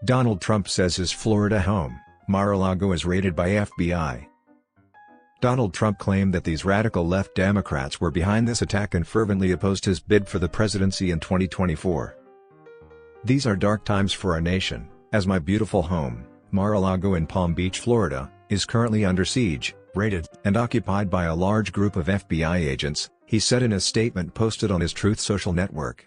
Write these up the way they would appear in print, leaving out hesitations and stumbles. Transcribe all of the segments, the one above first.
Donald Trump says his Florida home, Mar-A-Lago, is raided by FBI. Donald Trump claimed that these radical left Democrats were behind this attack and fervently opposed his bid for the presidency in 2024. "These are dark times for our nation, as my beautiful home, Mar-A-Lago in Palm Beach, Florida, is currently under siege, raided, and occupied by a large group of FBI agents," he said in a statement posted on his Truth Social network.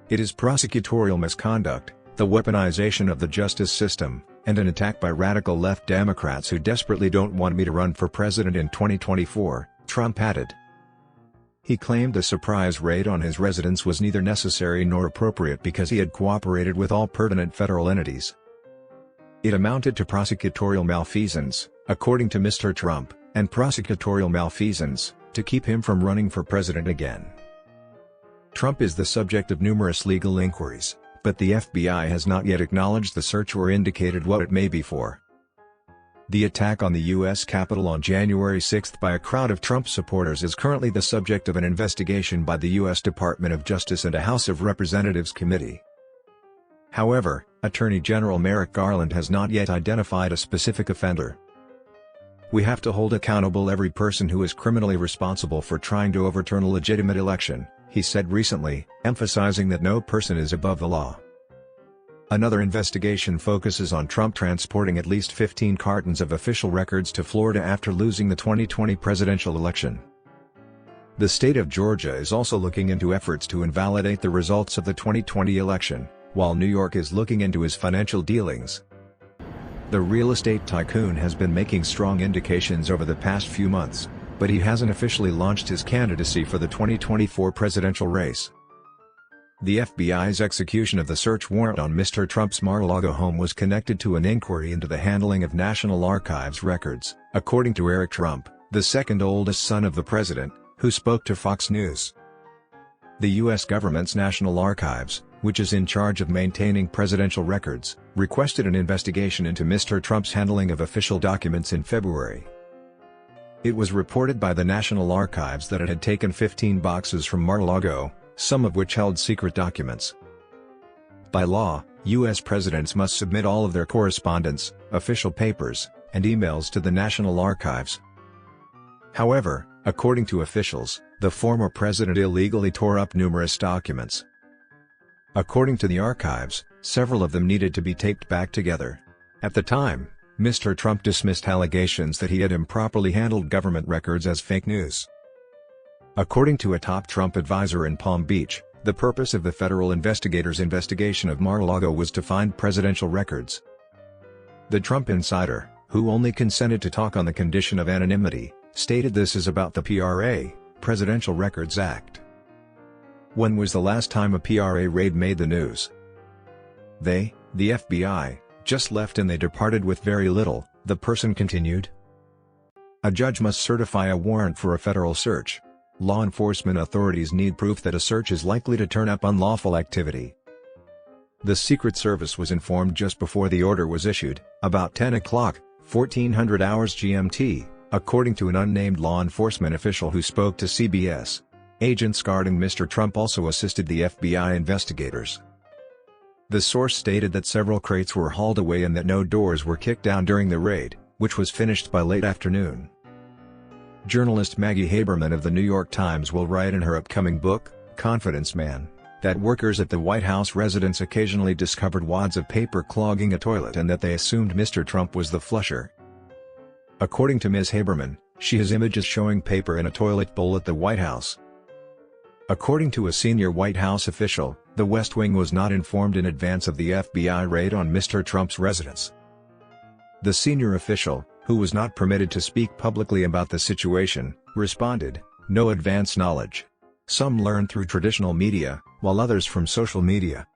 "It is prosecutorial misconduct, the weaponization of the justice system, and an attack by radical left Democrats who desperately don't want me to run for president in 2024, Trump added. He claimed the surprise raid on his residence was neither necessary nor appropriate because he had cooperated with all pertinent federal entities. It amounted to prosecutorial malfeasance, according to Mr. Trump, and prosecutorial malfeasance, to keep him from running for president again. Trump is the subject of numerous legal inquiries, but the FBI has not yet acknowledged the search or indicated what it may be for. The attack on the U.S. Capitol on January 6 by a crowd of Trump supporters is currently the subject of an investigation by the U.S. Department of Justice and a House of Representatives committee. However, Attorney General Merrick Garland has not yet identified a specific offender. "We have to hold accountable every person who is criminally responsible for trying to overturn a legitimate election," he said recently, emphasizing that no person is above the law. Another investigation focuses on Trump transporting at least 15 cartons of official records to Florida after losing the 2020 presidential election. The state of Georgia is also looking into efforts to invalidate the results of the 2020 election, while New York is looking into his financial dealings. The real estate tycoon has been making strong indications over the past few months, but he hasn't officially launched his candidacy for the 2024 presidential race. The FBI's execution of the search warrant on Mr. Trump's Mar-A-Lago home was connected to an inquiry into the handling of National Archives records, according to Eric Trump, the second oldest son of the president, who spoke to Fox News. The U.S. government's National Archives, which is in charge of maintaining presidential records, requested an investigation into Mr. Trump's handling of official documents in February. It was reported by the National Archives that it had taken 15 boxes from Mar-A-Lago, some of which held secret documents. By law, U.S. presidents must submit all of their correspondence, official papers, and emails to the National Archives. However, according to officials, the former president illegally tore up numerous documents. According to the archives, several of them needed to be taped back together. At the time, Mr. Trump dismissed allegations that he had improperly handled government records as fake news. According to a top Trump advisor in Palm Beach, the purpose of the federal investigators' investigation of Mar-A-Lago was to find presidential records. The Trump insider, who only consented to talk on the condition of anonymity, stated this is about the PRA, Presidential Records Act. When was the last time a PRA raid made the news? They, the FBI, just left and they departed with very little, the person continued. A judge must certify a warrant for a federal search. Law enforcement authorities need proof that a search is likely to turn up unlawful activity. The Secret Service was informed just before the order was issued, about 10 o'clock, 1400 hours GMT, according to an unnamed law enforcement official who spoke to CBS. Agents guarding Mr. Trump also assisted the FBI investigators. The source stated that several crates were hauled away and that no doors were kicked down during the raid, which was finished by late afternoon. Journalist Maggie Haberman of The New York Times will write in her upcoming book, Confidence Man, that workers at the White House residence occasionally discovered wads of paper clogging a toilet and that they assumed Mr. Trump was the flusher. According to Ms. Haberman, she has images showing paper in a toilet bowl at the White House. According to a senior White House official, the West Wing was not informed in advance of the FBI raid on Mr. Trump's residence. The senior official, who was not permitted to speak publicly about the situation, responded, "No advance knowledge. Some learned through traditional media, while others from social media."